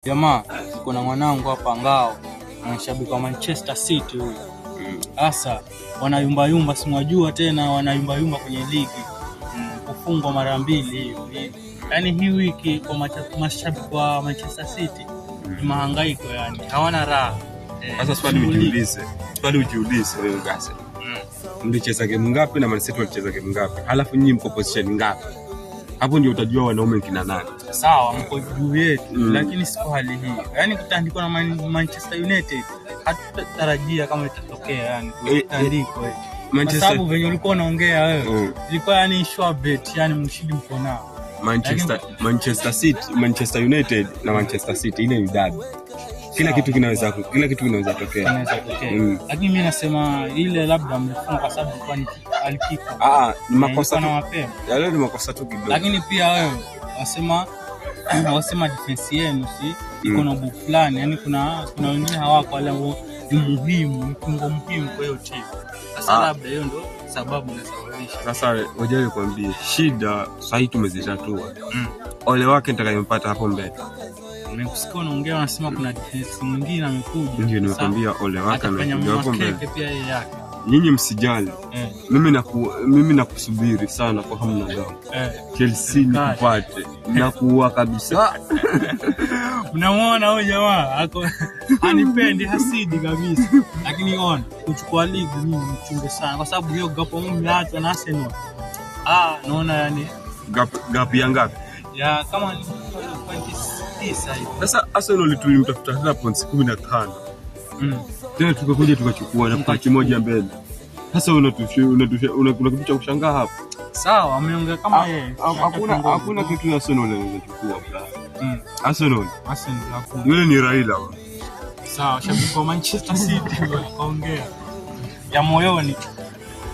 Jamaa, kuna mwanangu hapa Ngao, anashabiki wa Manchester City huyu. Sasa wanayumba si mwajua tena wanayumba kwenye ligi. Kufungwa mara 2 hivi. Yaani hii wiki kwa mashabiki wa Manchester City ni mahangaiko yani. Hawana raha. Sasa swali ujiulize wewe Ngase. Mlicheza game ngapi na Man City walicheza game ngapi? Halafu nyinyi mko position ngapi? Hapo ndio utajua wanaume kina nani. Sawa, mko juu yetu, lakini sio hali hii. Yaani kutandikwa na Manchester United, hatutarajia kama itatokea yani kutandikwa. Manchester, sababu venye ulikuwa unaongea wewe, ilikuwa yani sure bet, yani mshindi mko nao. Manchester City, Manchester United na Manchester City ile ni derby. Kila kitu kinaweza tokea. Lakini mimi nasema ile labda mlifunga kwa sababu kwa alipika. Ni makosa na mapema. Yale ni makosa tu kidogo. Lakini pia wewe wasema defense yenu si iko na buku fulani, yani kuna wengine hawako wale ni muhimu kwa hiyo timu. Sasa labda hiyo ndio sababu inasababisha. Sasa ngoja nikwambie, shida sasa tumezitatua. Ole wake nitakayempata hapo mbele. Nimekusikia unaongea unasema kuna defense mwingine amekuja. Ndio nimekwambia ole wake anakuja hapo mbele. Pia yeye yake. Nyinyi msijali. Mimi nakusubiri sana kwa hamu na gamu. Chelsea nikupate. Nakuua kabisa. Mnamuona huyo jamaa ako anipendi hasidi kabisa. Lakini ona kuchukua ligi mimi mchunge sana kwa sababu hiyo gapo mmeacha na Arsenal. Naona yani gap ya ngapi? Ya kama ni 29 hivi. Sasa Arsenal tulimtafuta hata points 15. Tena tukakuja tukachukua na pointi moja mbele. Sasa una kitu cha kushangaa hapo. Sawa, ameongea kama yeye. Hakuna kitu Arsenal anachukua. Arsenal hakuna. Yule ni Raila. Sawa, shabiki wa Manchester City waongea ya moyoni.